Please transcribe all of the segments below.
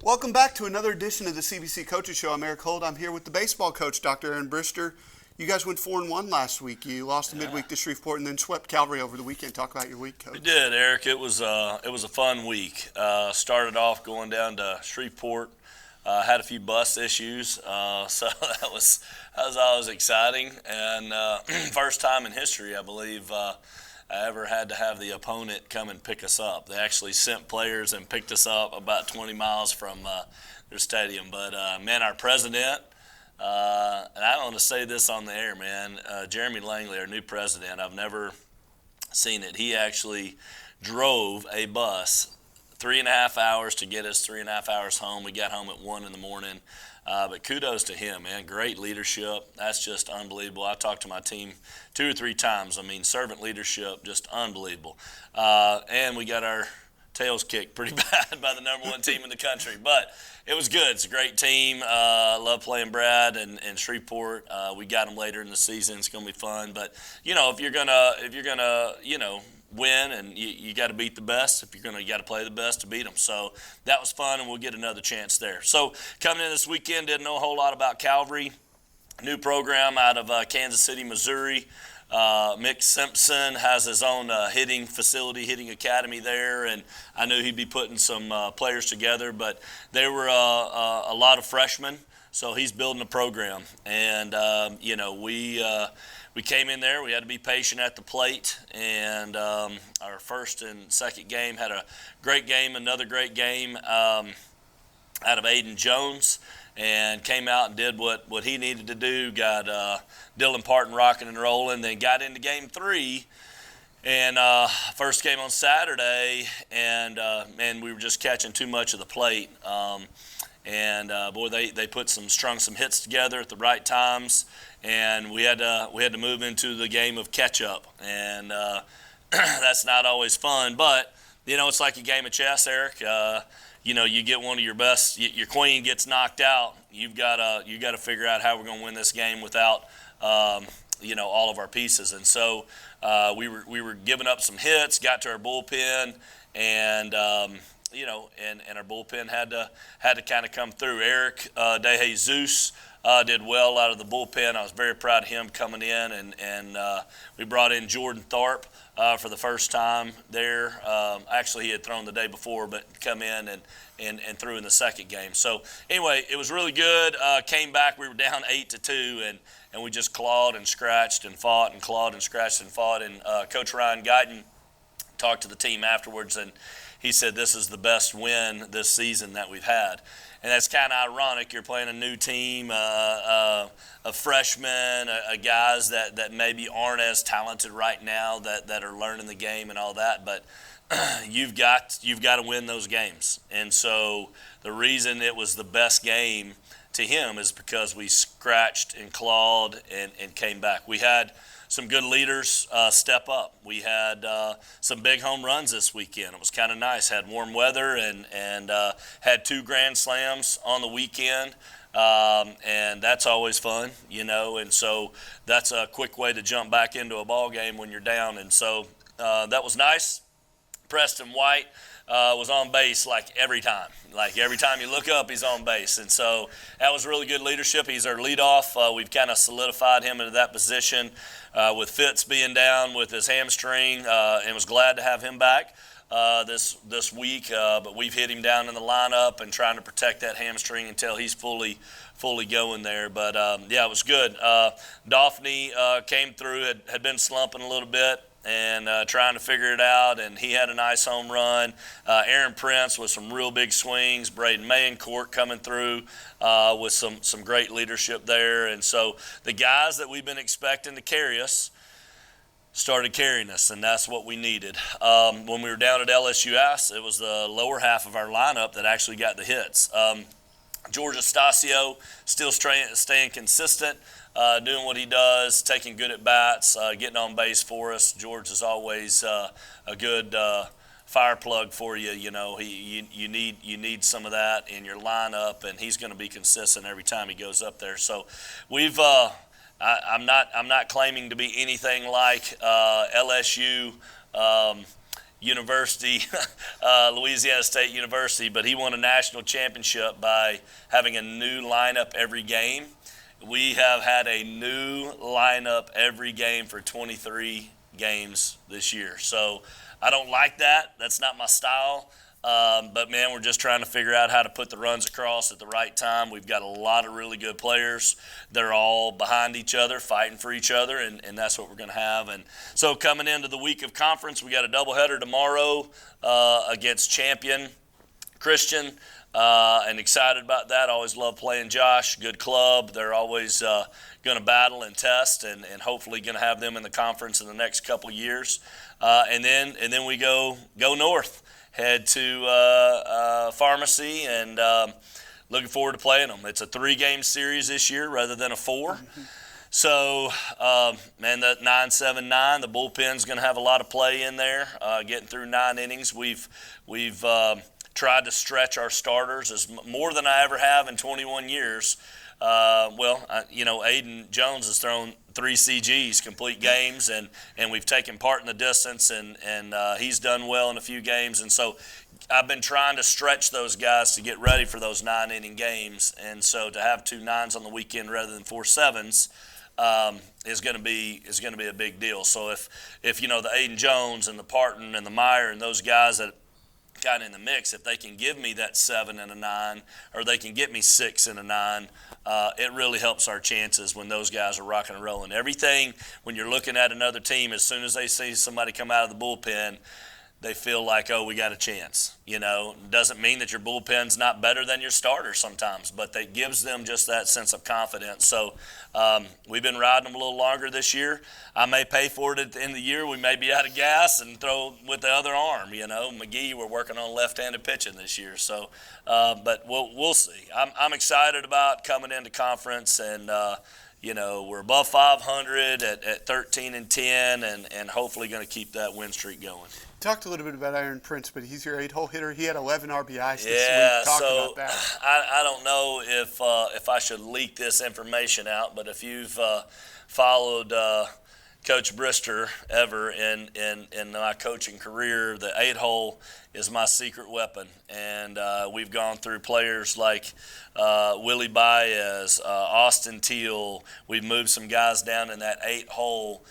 Welcome back to another edition of the CBC Coaches Show. I'm Erik Holth. I'm here with the baseball coach, Dr. Aaron Brister. You guys went 4-1 last week. You lost the midweek to Shreveport and then swept Calvary over the weekend. Talk about your week, Coach. We did, Eric. It was a fun week. Started off going down to Shreveport. Had a few bus issues, so that was always exciting. And first time in history, I believe, I ever had to have the opponent come and pick us up. They actually sent players and picked us up about 20 miles from their stadium. But, man, our president, and I want to say this on the air, man, Jeremy Langley, our new president, I've never seen it. He actually drove a bus 3.5 hours to get us 3.5 hours home. We got home at 1 in the morning. But kudos to him, man. Great leadership. That's just unbelievable. I talked to my team 2 or 3 times. I mean, servant leadership, just unbelievable. And we got our tails kicked pretty bad by the #1 team in the country. But it was good. It's a great team. Love playing Brad and Shreveport. We got them later in the season. It's going to be fun. But, you know, if you're gonna, win, and you got to beat the best. If you're going to, you got to play the best to beat them. So that was fun, and we'll get another chance there. So coming in this weekend, didn't know a whole lot about Calvary. New program out of Kansas City, Missouri. Mick Simpson has his own hitting facility, hitting academy there, and I knew he'd be putting some players together. But there were a lot of freshmen, so he's building a program. And we came in there. We had to be patient at the plate, and our first and second game had a great game, another great game out of Aiden Jones, and came out and did what he needed to do, got Dylan Parton rocking and rolling, then got into game 3, and first game on Saturday, and we were just catching too much of the plate. They strung some hits together at the right times, and we had to move into the game of catch up, and that's not always fun. But it's like a game of chess, Eric. You get one of your best, your queen gets knocked out. You've got to figure out how we're going to win this game without all of our pieces. And so we were giving up some hits, got to our bullpen, and and our bullpen had to kind of come through. Eric DeJesus did well out of the bullpen. I was very proud of him coming in, and we brought in Jordan Tharp for the first time there. Actually, he had thrown the day before, but come in and threw in the second game. So anyway, it was really good. Came back, we were down 8-2, and we just clawed and scratched and fought and clawed and scratched and fought. And Coach Ryan Guyton talked to the team afterwards, and he said this is the best win this season that we've had. And that's kind of ironic. You're playing a new team, of freshmen, guys that maybe aren't as talented right now, that are learning the game and all that. But you've got to win those games. And so the reason it was the best game to him is because we scratched and clawed and came back. We had some good leaders step up. We had some big home runs this weekend. It was kind of nice. Had warm weather and had 2 grand slams on the weekend, and that's always fun, And so that's a quick way to jump back into a ball game when you're down. And so that was nice. Preston White was on base like every time. Like every time you look up, he's on base. And so that was really good leadership. He's our leadoff. We've kind of solidified him into that position with Fitz being down with his hamstring, and was glad to have him back this week. But we've hit him down in the lineup and trying to protect that hamstring until he's fully going there. But, it was good. Daphne came through, had been slumping a little bit, and trying to figure it out, and he had a nice home run. Aaron Prince with some real big swings. Braden Mayencourt coming through with some great leadership there. And so the guys that we've been expecting to carry us started carrying us, and that's what we needed. When we were down at LSUS, it was the lower half of our lineup that actually got the hits. George Estacio still staying consistent, doing what he does, taking good at bats, getting on base for us. George is always a good fire plug for you. You need some of that in your lineup, and he's going to be consistent every time he goes up there. So we've I'm not claiming to be anything like LSU University, Louisiana State University, but he won a national championship by having a new lineup every game. We have had a new lineup every game for 23 games this year. So I don't like that. That's not my style. But, man, we're just trying to figure out how to put the runs across at the right time. We've got a lot of really good players. They're all behind each other, fighting for each other, and that's what we're going to have. And so coming into the week of conference, we got a doubleheader tomorrow against champion Christian. And excited about that. Always love playing Josh. Good club. They're always going to battle and test, and hopefully going to have them in the conference in the next couple of years. And then we go north, head to Pharmacy, and looking forward to playing them. It's a 3-game series this year rather than a 4. Mm-hmm. So, man, that 9-7-9, the bullpen's going to have a lot of play in there. Getting through 9 innings, we've tried to stretch our starters as more than I ever have in 21 years. Aiden Jones has thrown 3 CGs, complete games, and we've taken part in the distance, and he's done well in a few games. And so I've been trying to stretch those guys to get ready for those 9-inning games. And so to have 2 9s on the weekend rather than 4 7s is going to be a big deal. So if the Aiden Jones and the Parton and the Meyer and those guys that got in the mix, if they can give me that 7 and a 9, or they can get me 6 and a 9, it really helps our chances when those guys are rocking and rolling. Everything, when you're looking at another team, as soon as they see somebody come out of the bullpen, they feel like, oh, we got a chance. Doesn't mean that your bullpen's not better than your starter sometimes, but that gives them just that sense of confidence. So we've been riding them a little longer this year. I may pay for it at the end of the year. We may be out of gas and throw with the other arm. McGee, we're working on left-handed pitching this year. So, but we'll see. I'm excited about coming into conference, and we're above 500 at 13-10, and hopefully going to keep that win streak going. Talked a little bit about Aaron Prince, but he's your 8-hole hitter. He had 11 RBIs this week. Talk so about that. I don't know if I should leak this information out, but if you've followed Coach Brister ever in my coaching career, the 8-hole is my secret weapon. And we've gone through players like Willie Baez, Austin Teal. We've moved some guys down in that 8-hole,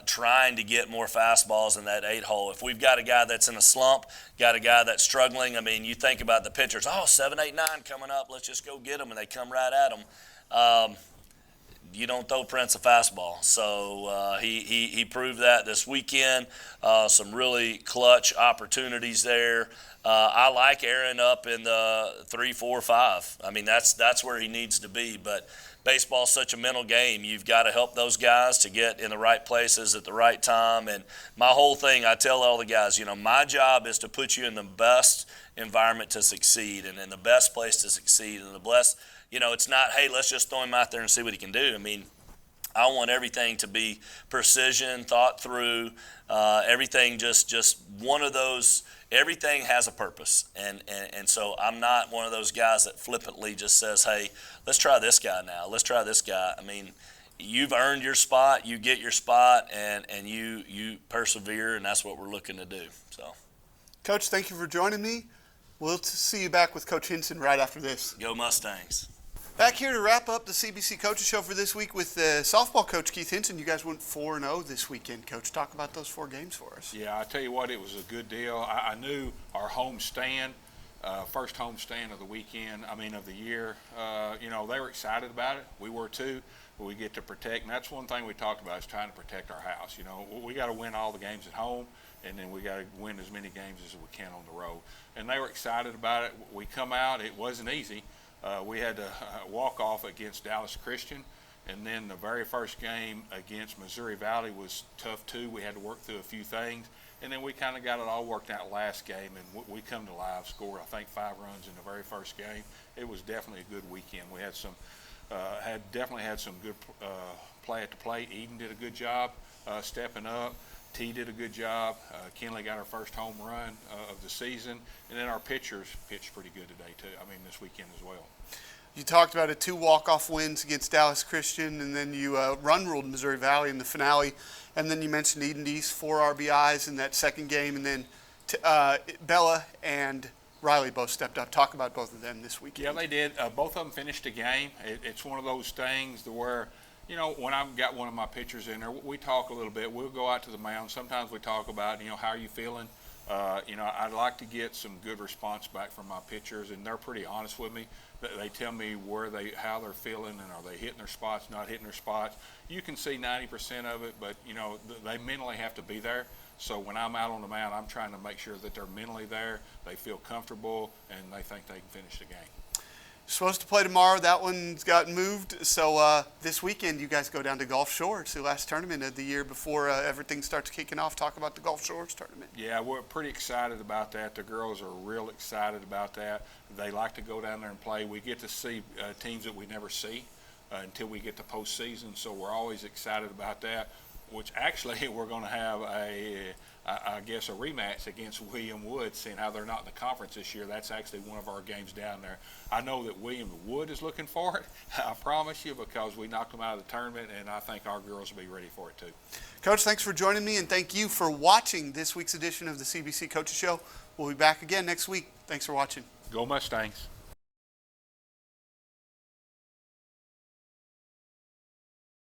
trying to get more fastballs in that 8-hole. If we've got a guy that's in a slump, got a guy that's struggling, you think about the pitchers, 7, 8, 9 coming up, let's just go get them, and they come right at them. You don't throw Prince a fastball. So he proved that this weekend. Some really clutch opportunities there. I like Aaron up in the 3, 4, 5. That's where he needs to be. But baseball's such a mental game. You've got to help those guys to get in the right places at the right time. And my whole thing, I tell all the guys, my job is to put you in the best environment to succeed and in the best place to succeed. And the best, it's not, hey, let's just throw him out there and see what he can do. I want everything to be precision, thought through, everything just one of those. Everything has a purpose, and so I'm not one of those guys that flippantly just says, hey, let's try this guy now. Let's try this guy. You've earned your spot. You get your spot, and you persevere, and that's what we're looking to do. So, Coach, thank you for joining me. We'll see you back with Coach Hinson right after this. Go Mustangs. Back here to wrap up the CBC Coaches Show for this week with softball coach Keith Hinson. You guys went 4-0 this weekend, Coach. Talk about those 4 games for us. Yeah, I tell you what, it was a good deal. I knew our home stand, first home stand of the weekend, of the year, they were excited about it. We were too. But we get to protect, and that's one thing we talked about is trying to protect our house. We got to win all the games at home, and then we got to win as many games as we can on the road. And they were excited about it. We come out, it wasn't easy. We had to walk off against Dallas Christian, and then the very first game against Missouri Valley was tough too. We had to work through a few things, and then we kind of got it all worked out last game, and we come to live, scored I think 5 runs in the very first game. It was definitely a good weekend. We had some definitely had some good play at the plate. Eden did a good job stepping up. T did a good job. Kenley got our first home run of the season. And then our pitchers pitched pretty good today, too. This weekend as well. You talked about 2 walk-off wins against Dallas Christian, and then you run-ruled Missouri Valley in the finale. And then you mentioned Eden East, 4 RBIs in that second game, and then Bella and Riley both stepped up. Talk about both of them this weekend. Yeah, they did. Both of them finished the game. It's one of those things where, you know, when I've got one of my pitchers in there, we talk a little bit. We'll go out to the mound. Sometimes we talk about, you know, how are you feeling? You know, I'd like to get some good response back from my pitchers, and they're pretty honest with me. They tell me how they're feeling, and are they hitting their spots, not hitting their spots. You can see 90% of it, but, you know, they mentally have to be there. So when I'm out on the mound, I'm trying to make sure that they're mentally there, they feel comfortable, and they think they can finish the game. Supposed to play tomorrow. That one's gotten moved. So this weekend, you guys go down to Gulf Shores, the last tournament of the year before everything starts kicking off. Talk about the Gulf Shores tournament. Yeah, we're pretty excited about that. The girls are real excited about that. They like to go down there and play. We get to see teams that we never see until we get to postseason, so we're always excited about that, which actually we're going to have I guess a rematch against William Wood, seeing how they're not in the conference this year. That's actually one of our games down there. I know that William Wood is looking for it, I promise you, because we knocked them out of the tournament, and I think our girls will be ready for it too. Coach, thanks for joining me, and thank you for watching this week's edition of the CBC Coaches Show. We'll be back again next week. Thanks for watching. Go Mustangs.